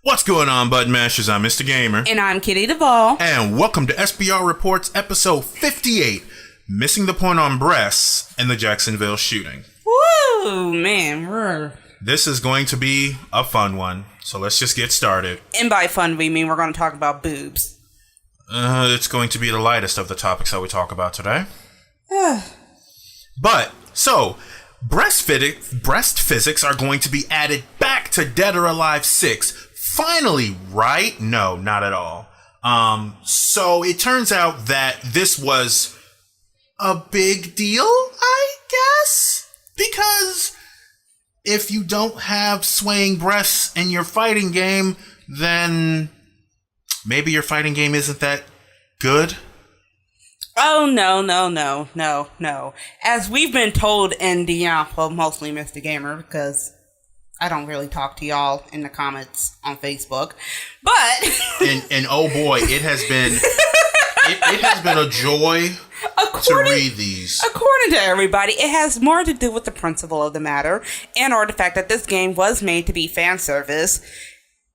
What's going on, Button Mashers? I'm Mr. Gamer. And I'm Kitty Duvall. And welcome to SBRReports episode 58, Missing the Point on Breasts in the Jacksonville Shooting. Woo, man. This is going to be a fun one, so let's just get started. And by fun, we mean we're going to talk about boobs. It's going to be the lightest of the topics that we talk about today. Breast physics are going to be added back to Dead or Alive 6. Finally, right? No, not at all. So it turns out that this was a big deal, I guess? Because if you don't have swaying breasts in your fighting game, then maybe your fighting game isn't that good? Oh, no. As we've been told in DM, well, mostly Mr. Gamer, because I don't really talk to y'all in the comments on Facebook, but and oh boy, it has been it has been a joy to read these. According to everybody, it has more to do with the principle of the matter or the fact that this game was made to be fan service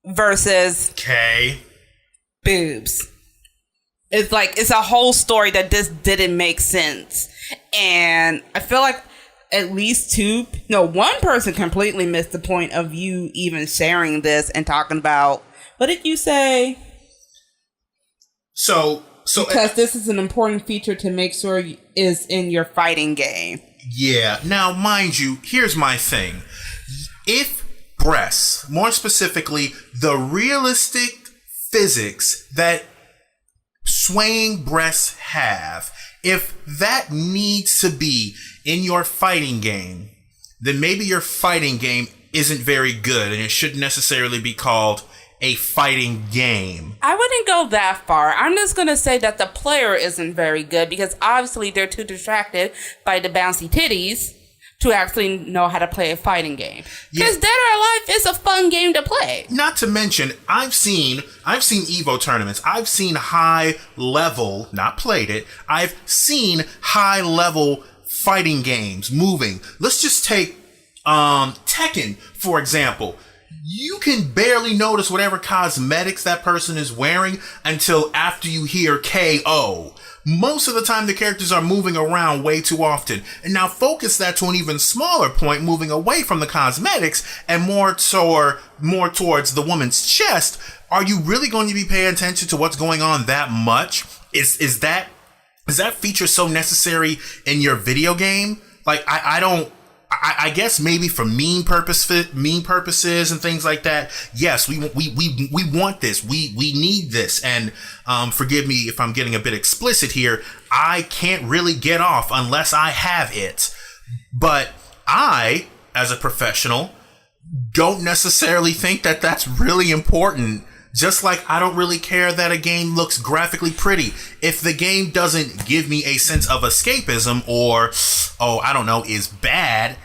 versus boobs. It's a whole story that just didn't make sense, and I feel like at least one person completely missed the point of you even sharing this and talking about, what did you say? So because this is an important feature to make sure is in your fighting game. Yeah. Now, mind you, here's my thing. If breasts, more specifically, the realistic physics that swaying breasts have, if that needs to be in your fighting game, then maybe your fighting game isn't very good and it shouldn't necessarily be called a fighting game. I wouldn't go that far. I'm just going to say that the player isn't very good because obviously they're too distracted by the bouncy titties to actually know how to play a fighting game. Because Dead or Alive is a fun game to play. Not to mention, I've seen Evo tournaments. I've seen high level, not played it. I've seen high level fighting games moving. Let's just take Tekken, for example. You can barely notice whatever cosmetics that person is wearing until after you hear KO. Most of the time, the characters are moving around way too often. And now focus that to an even smaller point, moving away from the cosmetics and more towards the woman's chest. Are you really going to be paying attention to what's going on that much? Is that feature so necessary in your video game? Like, I guess maybe for meme purposes and things like that. Yes, we want this. We need this. And forgive me if I'm getting a bit explicit here. I can't really get off unless I have it. But I, as a professional, don't necessarily think that that's really important. Just like I don't really care that a game looks graphically pretty. If the game doesn't give me a sense of escapism or, is bad,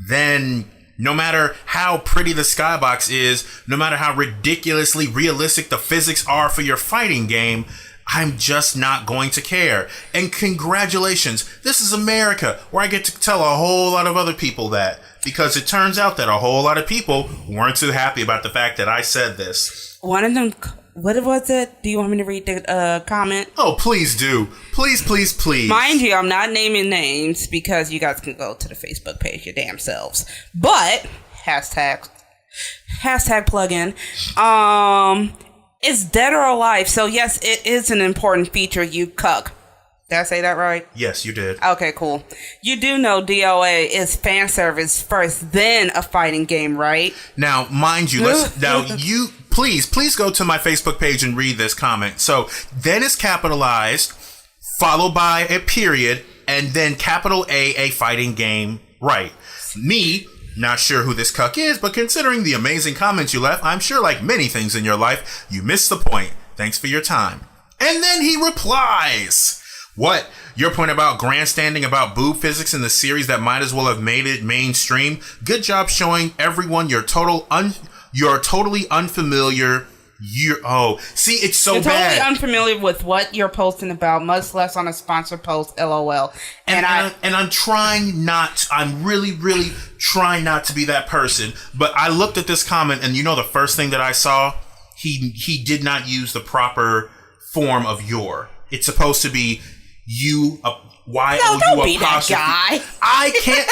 then no matter how pretty the skybox is, no matter how ridiculously realistic the physics are for your fighting game, I'm just not going to care. And congratulations, this is America, where I get to tell a whole lot of other people that. Because it turns out that a whole lot of people weren't too happy about the fact that I said this. One of them, what was it? Do you want me to read the comment? Oh, please do. Please. Mind you, I'm not naming names because you guys can go to the Facebook page your damn selves. But, hashtag plugin, it's Dead or Alive. So yes, it is an important feature, you cuck. Did I say that right? Yes, you did. Okay, cool. You do know DOA is fan service first, then a fighting game, right? Now, mind you, please go to my Facebook page and read this comment. So, then is capitalized, followed by a period, and then capital A fighting game, right? Me, not sure who this cuck is, but considering the amazing comments you left, I'm sure like many things in your life, you missed the point. Thanks for your time. And then he replies, what? Your point about grandstanding about boob physics in the series that might as well have made it mainstream? Good job showing everyone you're totally unfamiliar. It's so you're bad. Totally unfamiliar with what you're posting about, much less on a sponsored post, LOL. I'm really trying not to be that person. But I looked at this comment and the first thing that I saw, he did not use the proper form of your. It's supposed to be you. Don't be that guy. I can't.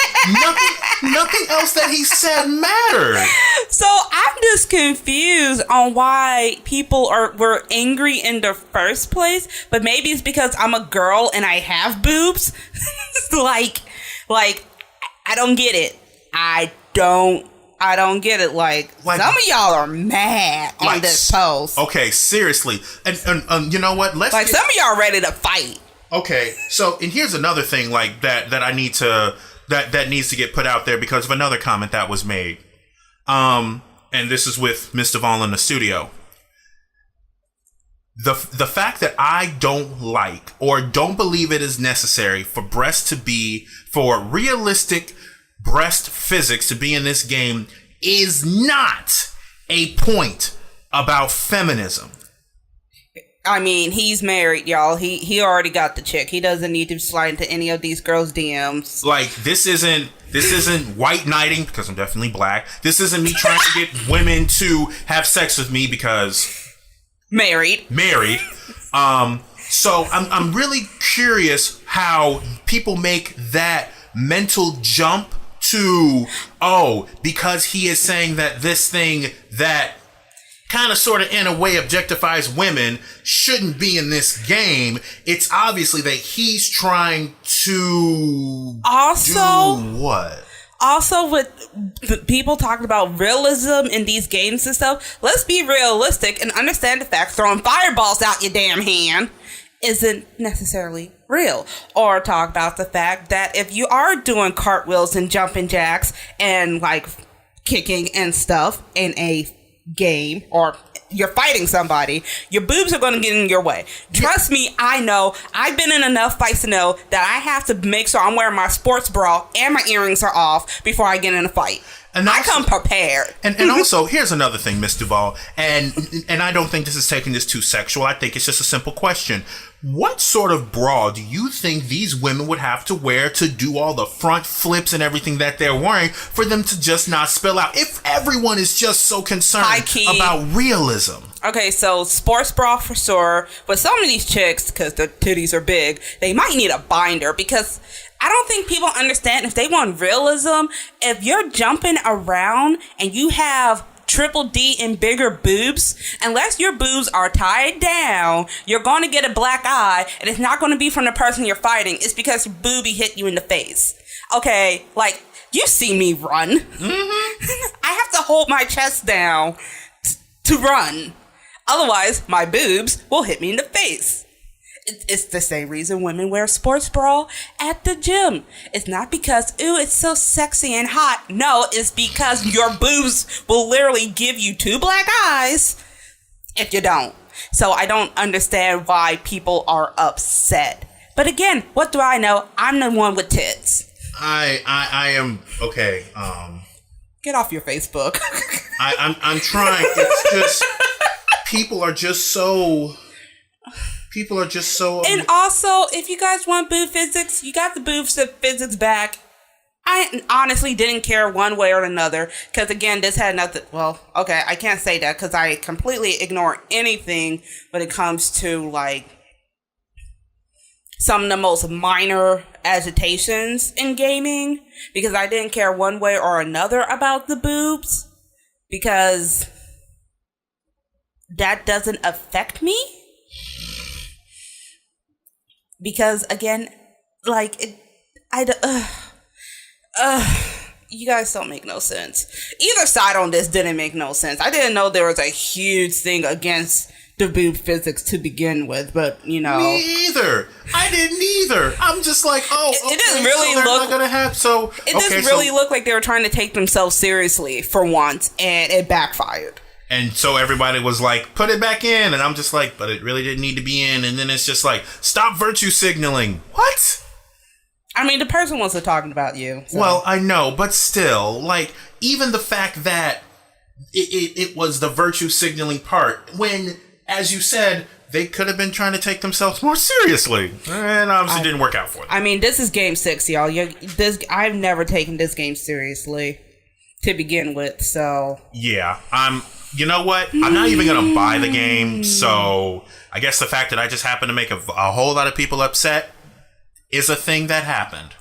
Nothing else that he said mattered. So I'm just confused on why people were angry in the first place. But maybe it's because I'm a girl and I have boobs. like I don't get it. I don't get it. Like some of y'all are mad on this post. Okay, seriously, and you know what? Some of y'all ready to fight. Okay, so and here's another thing like that I need to that needs to get put out there because of another comment that was made. And this is with Miss Duvall in the studio. The fact that I don't like or don't believe it is necessary for realistic breast physics to be in this game is not a point about feminism. I mean, he's married, y'all. He already got the chick. He doesn't need to slide into any of these girls' DMs. Like, this isn't white knighting because I'm definitely black. This isn't me trying to get women to have sex with me because married. So I'm really curious how people make that mental jump to, because he is saying that this thing that kind of sort of in a way objectifies women shouldn't be in this game. It's obviously that he's trying to do what? Also, with people talking about realism in these games and stuff, let's be realistic and understand the fact throwing fireballs out your damn hand isn't necessarily real. Or talk about the fact that if you are doing cartwheels and jumping jacks and like kicking and stuff in a game or you're fighting somebody, your boobs are going to get in your way. Trust me, I know. I've been in enough fights to know that I have to make sure I'm wearing my sports bra and my earrings are off before I get in a fight. And I come prepared. And also, here's another thing, Miss Duvall, and I don't think this is taking this too sexual. I think it's just a simple question. What sort of bra do you think these women would have to wear to do all the front flips and everything that they're wearing for them to just not spill out? If everyone is just so concerned about realism. Okay, so sports bra for sure. But some of these chicks, because their titties are big, they might need a binder because I don't think people understand if they want realism, if you're jumping around and you have triple D and bigger boobs, unless your boobs are tied down, you're going to get a black eye, and it's not going to be from the person you're fighting. It's because your boobie hit you in the face. Okay, like, you see me run. Mm-hmm. I have to hold my chest down to run. Otherwise, my boobs will hit me in the face. It's the same reason women wear sports bra at the gym. It's not because, ooh, it's so sexy and hot. No, it's because your boobs will literally give you 2 black eyes if you don't. So I don't understand why people are upset. But again, what do I know? I'm the one with tits. I am, okay. Get off your Facebook. I'm trying. It's just, people are just so... And also, if you guys want Boob Physics, you got the Boob Physics back. I honestly didn't care one way or another. Because again, this had nothing... Well, okay, I can't say that because I completely ignore anything when it comes to, like, some of the most minor agitations in gaming. Because I didn't care one way or another about the boobs. Because that doesn't affect me. Because again, like, you guys don't make no sense. Either side on this didn't make no sense. I didn't know there was a huge thing against the Boob Physics to begin with, but you know. Me either. I didn't either. I'm just like, it doesn't really so look. Not gonna have so. It doesn't really look like they were trying to take themselves seriously for once, and it backfired. And so everybody was like, put it back in. And I'm just like, but it really didn't need to be in. And then it's just like, stop virtue signaling. What? I mean, the person wasn't talking about you. So. Well, I know, but still, like, even the fact that it was the virtue signaling part, when, as you said, they could have been trying to take themselves more seriously. And obviously didn't work out for them. I mean, this is game 6, y'all. I've never taken this game seriously. to begin with. So yeah, you know what? I'm not even gonna buy the game. So I guess the fact that I just happened to make a whole lot of people upset is a thing that happened.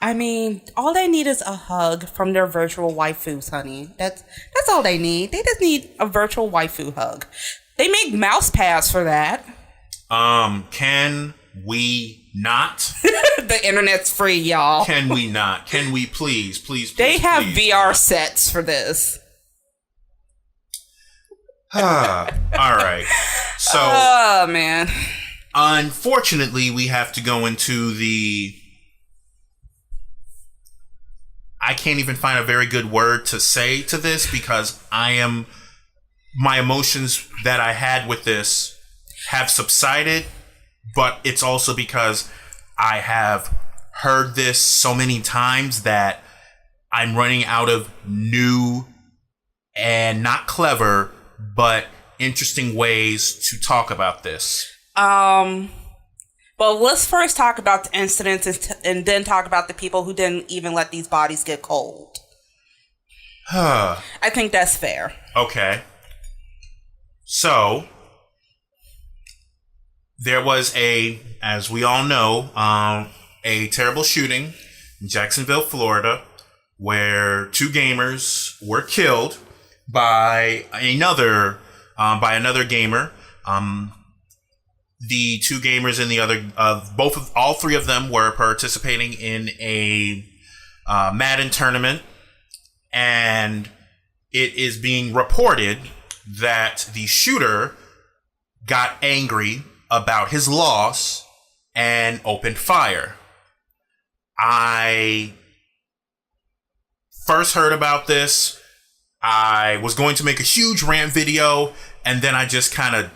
I mean, all they need is a hug from their virtual waifus, honey. That's all they need. They just need a virtual waifu hug. They make mouse pads for that. Can we not? The internet's free, y'all. Can we not? Can we please? They have VR sets for this. All right. So, oh man. Unfortunately, we have to go into the... I can't even find a very good word to say to this because my emotions that I had with this have subsided, but it's also because I have heard this so many times that I'm running out of new and not clever, but interesting ways to talk about this. Well, let's first talk about the incidents and then talk about the people who didn't even let these bodies get cold. I think that's fair. Okay. So, there was as we all know, a terrible shooting in Jacksonville, Florida, where 2 gamers were killed by another gamer. The 2 gamers in the other all 3 of them were participating in a Madden tournament, and it is being reported that the shooter got angry about his loss and opened fire. I first heard about this. I was going to make a huge rant video, and then I just kind of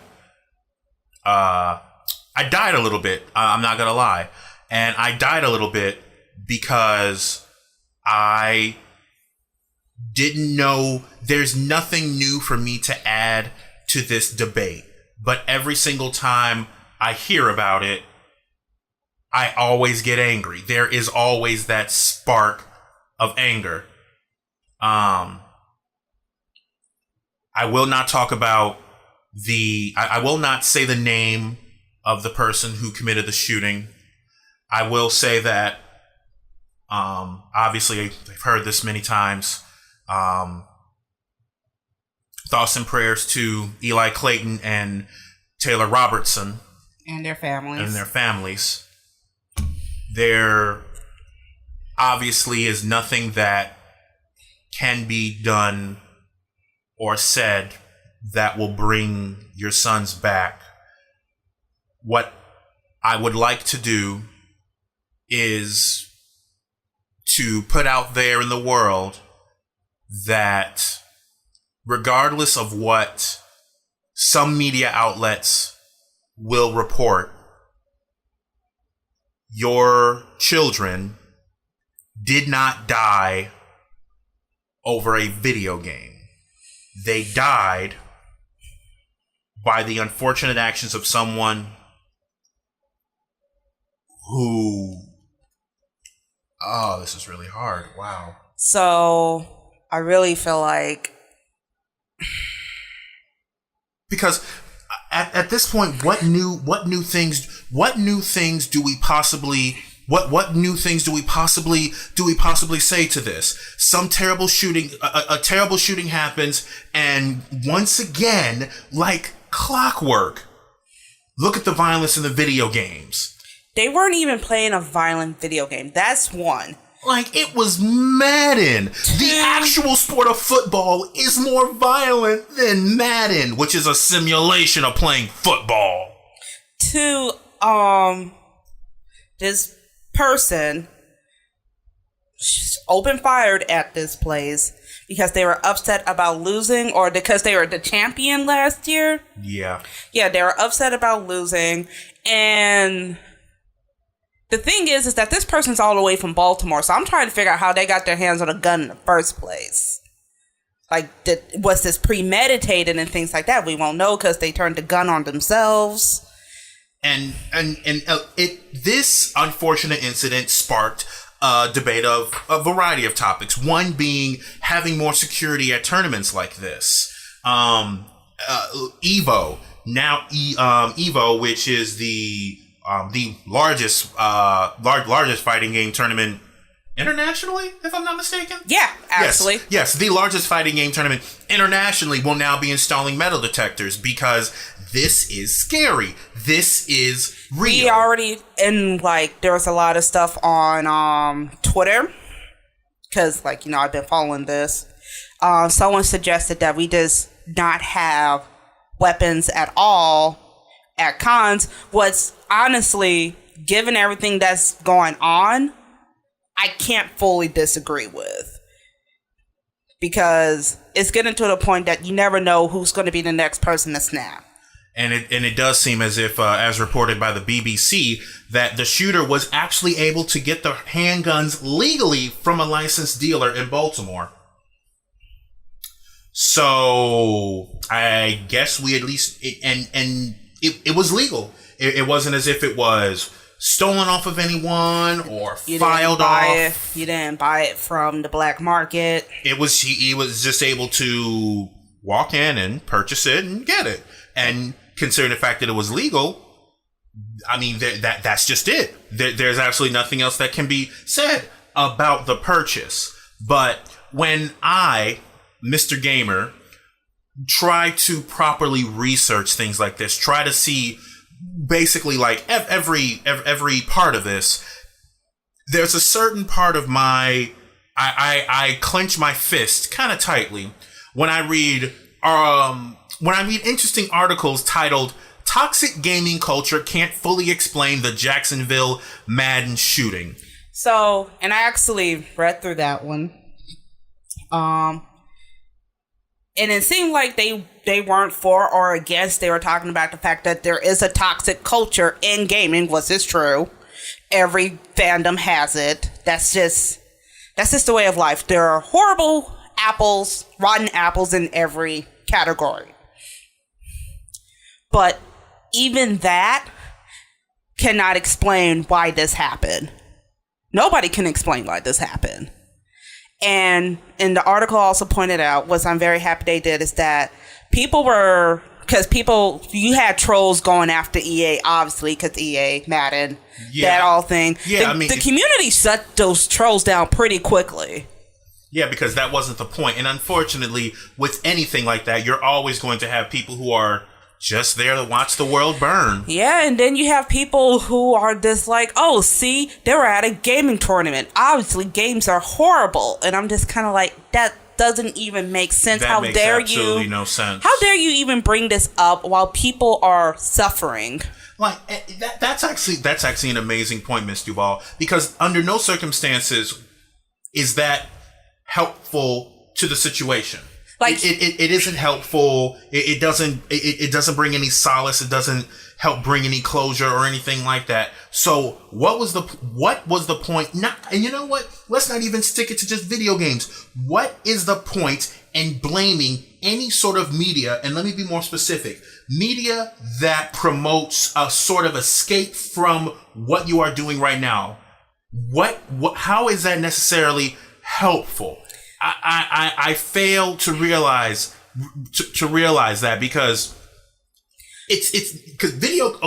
I died a little bit. I'm not gonna lie, and I died a little bit because I didn't know. There's nothing new for me to add to this debate, but every single time I hear about it, I always get angry. There is always that spark of anger. I will not talk about I will not say the name of the person who committed the shooting. I will say that, obviously, I've heard this many times. Thoughts and prayers to Eli Clayton and Taylor Robertson. And their families. There obviously is nothing that can be done or said that will bring your sons back. What I would like to do is to put out there in the world that regardless of what some media outlets will report, your children did not die over a video game. They died by the unfortunate actions of someone who... Oh, this is really hard. Wow. So, I really feel like... Because at this point, what new things do we possibly say to this? Some terrible shooting, a terrible shooting happens, and once again, like clockwork, look at the violence in the video games. They weren't even playing a violent video game. That's one. Like, it was Madden. The actual sport of football is more violent than Madden, which is a simulation of playing football. 2, this person open fired at this place because they were upset about losing, or because they were the champion last year. Yeah, they were upset about losing, and the thing is that this person's all the way from Baltimore, so I'm trying to figure out how they got their hands on a gun in the first place. Like, was this premeditated and things like that? We won't know because they turned the gun on themselves. And this unfortunate incident sparked debate of a variety of topics. One being having more security at tournaments like this. Evo, Evo, which is the largest fighting game tournament internationally, if I'm not mistaken. Yeah, actually. Yes, the largest fighting game tournament internationally will now be installing metal detectors because this is scary. This is real. We already, and like, there was a lot of stuff on Twitter, because, like, you know, I've been following this. Someone suggested that we just not have weapons at all at cons. What's honestly, given everything that's going on, I can't fully disagree with, because it's getting to the point that you never know who's going to be the next person to snap. And it does seem as if, as reported by the BBC, that the shooter was actually able to get the handguns legally from a licensed dealer in Baltimore. So I guess we at least, it was legal. It wasn't as if it was stolen off of anyone or filed off. You didn't buy it from the black market. It was he was just able to walk in and purchase it and get it. And considering the fact that it was legal, I mean that's just it. There's absolutely nothing else that can be said about the purchase. But when I, Mr. Gamer, try to properly research things like this, try to see basically like every part of this, there's a certain part of I clench my fist kind of tightly when I read interesting articles titled "Toxic Gaming Culture Can't Fully Explain the Jacksonville Madden Shooting." So, and I actually read through that one. And it seemed like they weren't for or against. They were talking about the fact that there is a toxic culture in gaming, which is true. Every fandom has it. That's just the way of life. There are horrible apples, rotten apples in every category. But even that cannot explain why this happened. Nobody can explain why this happened. And the article also pointed out, what I'm very happy they did, is that you had trolls going after EA, obviously, because EA, Madden, that all thing. Yeah, the community shut those trolls down pretty quickly. Yeah, because that wasn't the point. And unfortunately, with anything like that, you're always going to have people who are just there to watch the world burn. Yeah, and then you have people who are just like, oh, see, they were at a gaming tournament. Obviously, games are horrible. And I'm just kind of like, that doesn't even make sense. That makes absolutely no sense. How dare you even bring this up while people are suffering? Like, that's actually an amazing point, Ms. Duval, because under no circumstances is that helpful to the situation. Like, it isn't helpful. It doesn't bring any solace. It doesn't help bring any closure or anything like that. So what was the point? And you know what? Let's not even stick it to just video games. What is the point in blaming any sort of media? And let me be more specific. Media that promotes a sort of escape from what you are doing right now. How is that necessarily helpful? I fail to realize that because because video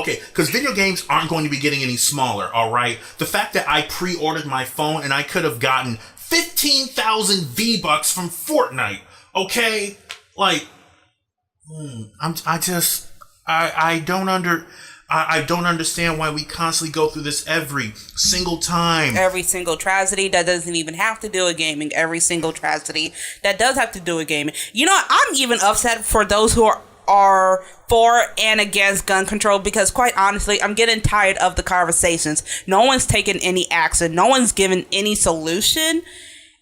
games aren't going to be getting any smaller. All right, the fact that I pre-ordered my phone and I could have gotten 15,000 V-Bucks from Fortnite. Okay, like I don't understand why we constantly go through this every single time. Every single tragedy that doesn't even have to do with gaming. Every single tragedy that does have to do with gaming. You know, I'm even upset for those who are for and against gun control, because quite honestly, I'm getting tired of the conversations. No one's taking any action. No one's given any solution.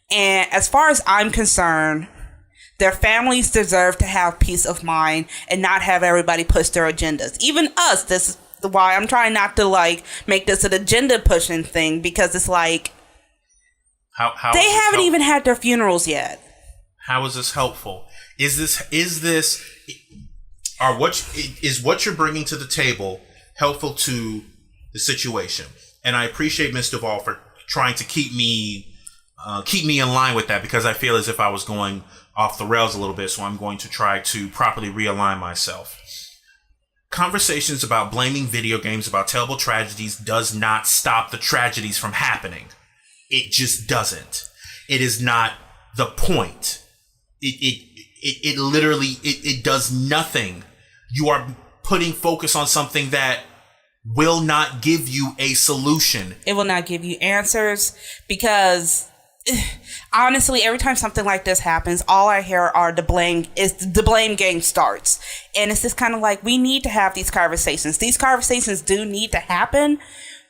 And as far as I'm concerned, their families deserve to have peace of mind and not have everybody push their agendas. Even us. This is why I'm trying not to like make this an agenda pushing thing, because it's like how they haven't even had their funerals yet. How is this helpful? Is what you're bringing to the table helpful to the situation? And I appreciate Ms. Duvall for trying to keep me in line with that, because I feel as if I was going off the rails a little bit. So I'm going to try to properly realign myself. Conversations about blaming video games about terrible tragedies does not stop the tragedies from happening. It just doesn't. It is not the point. It literally does nothing. You are putting focus on something that will not give you a solution. It will not give you answers, because honestly, every time something like this happens, all I hear are the blame game starts. And it's just kind of like, we need to have these conversations. These conversations do need to happen,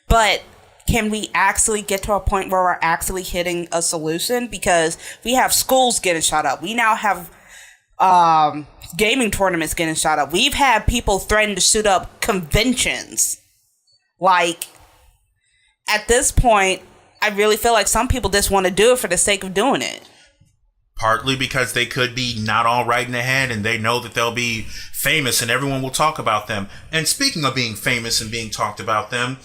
but can we actually get to a point where we're actually hitting a solution? Because we have schools getting shut up. We now have gaming tournaments getting shot up. We've had people threaten to shoot up conventions. Like, at this point, I really feel like some people just want to do it for the sake of doing it. Partly because they could be not all right in the head, and they know that they'll be famous and everyone will talk about them. And speaking of being famous and being talked about them,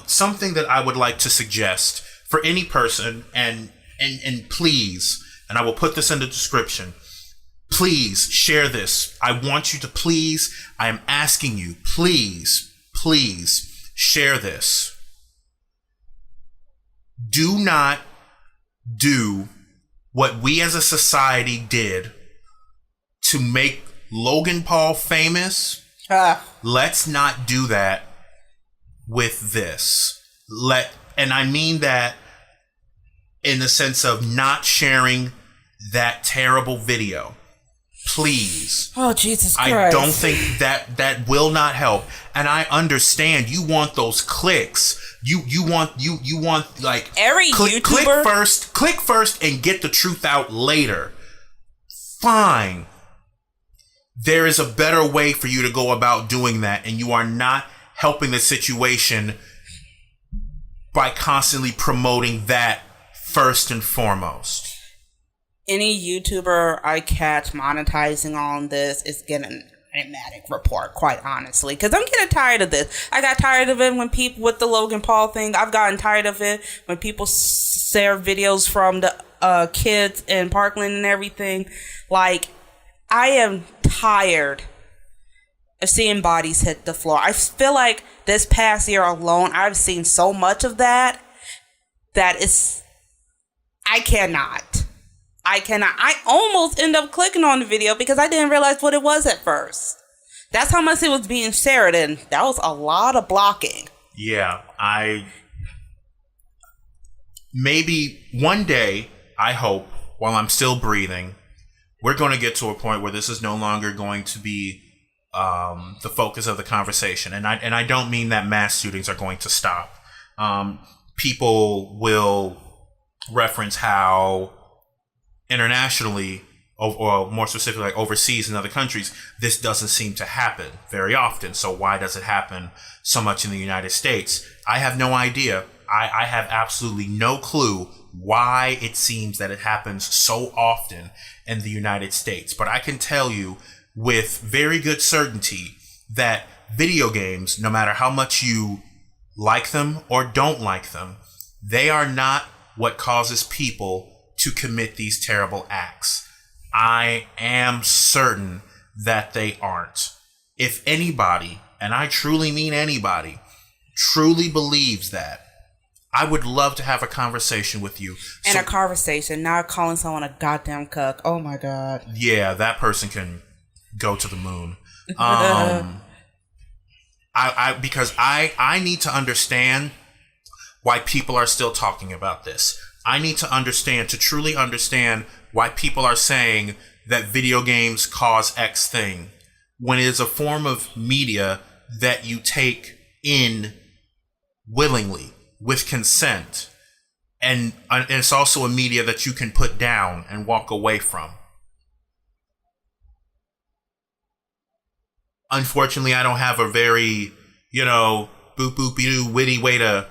something that I would like to suggest for any person, and please, and I will put this in the description, please share this. I want you to please, I am asking you, please share this. Do not do what we as a society did to make Logan Paul famous. Let's not do that with this. And I mean that in the sense of not sharing that terrible video. Please. Oh, Jesus Christ. I don't think that will not help. And I understand you want those clicks. You want like every YouTuber click first and get the truth out later. Fine. There is a better way for you to go about doing that, and you are not helping the situation by constantly promoting that first and foremost. Any YouTuber I catch monetizing on this is getting an automatic report, quite honestly, because I'm getting tired of this. I got tired of it when people with the Logan Paul thing. I've gotten tired of it when people share videos from the kids in Parkland and everything. Like, I am tired of seeing bodies hit the floor. I feel like this past year alone, I've seen so much of that is, I cannot. I almost end up clicking on the video because I didn't realize what it was at first. That's how much it was being shared, and that was a lot of blocking. Yeah, maybe one day, I hope, while I'm still breathing, we're going to get to a point where this is no longer going to be the focus of the conversation. And I don't mean that mass shootings are going to stop. People will reference how internationally, or more specifically like overseas in other countries, this doesn't seem to happen very often. So why does it happen so much in the United States? I have no idea. I have absolutely no clue why it seems that it happens so often in the United States. But I can tell you with very good certainty that video games, no matter how much you like them or don't like them, they are not what causes people to commit these terrible acts. I am certain that they aren't. If anybody, and I truly mean anybody, truly believes that, I would love to have a conversation with you. And a conversation, not calling someone a goddamn cuck. Oh my God. Yeah, that person can go to the moon. Because I need to understand why people are still talking about this. I need to truly understand why people are saying that video games cause X thing, when it is a form of media that you take in willingly, with consent. And it's also a media that you can put down and walk away from. Unfortunately, I don't have a very, boop boop doo witty way to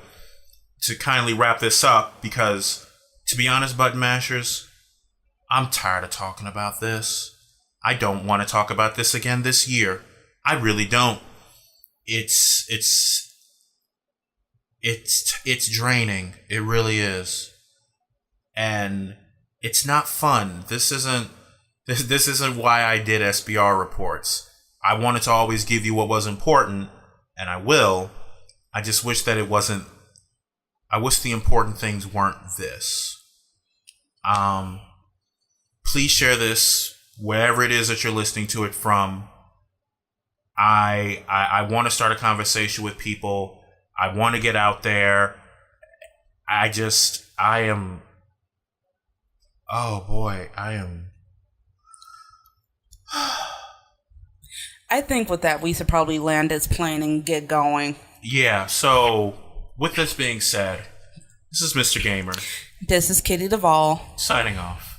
kindly wrap this up, because to be honest, button mashers, I'm tired of talking about this. I don't want to talk about this again this year. I really don't. It's it's draining. It really is. And it's not fun. This isn't why I did SBR reports. I wanted to always give you what was important, and I will. I just wish that it wasn't. I wish the important things weren't this. Please share this wherever it is that you're listening to it from. I want to start a conversation with people. I want to get out there. I am. Oh boy, I am. I think with that, we should probably land this plane and get going. Yeah, so with this being said, this is Mr. Gamer. This is Kitty Duvall. Signing off.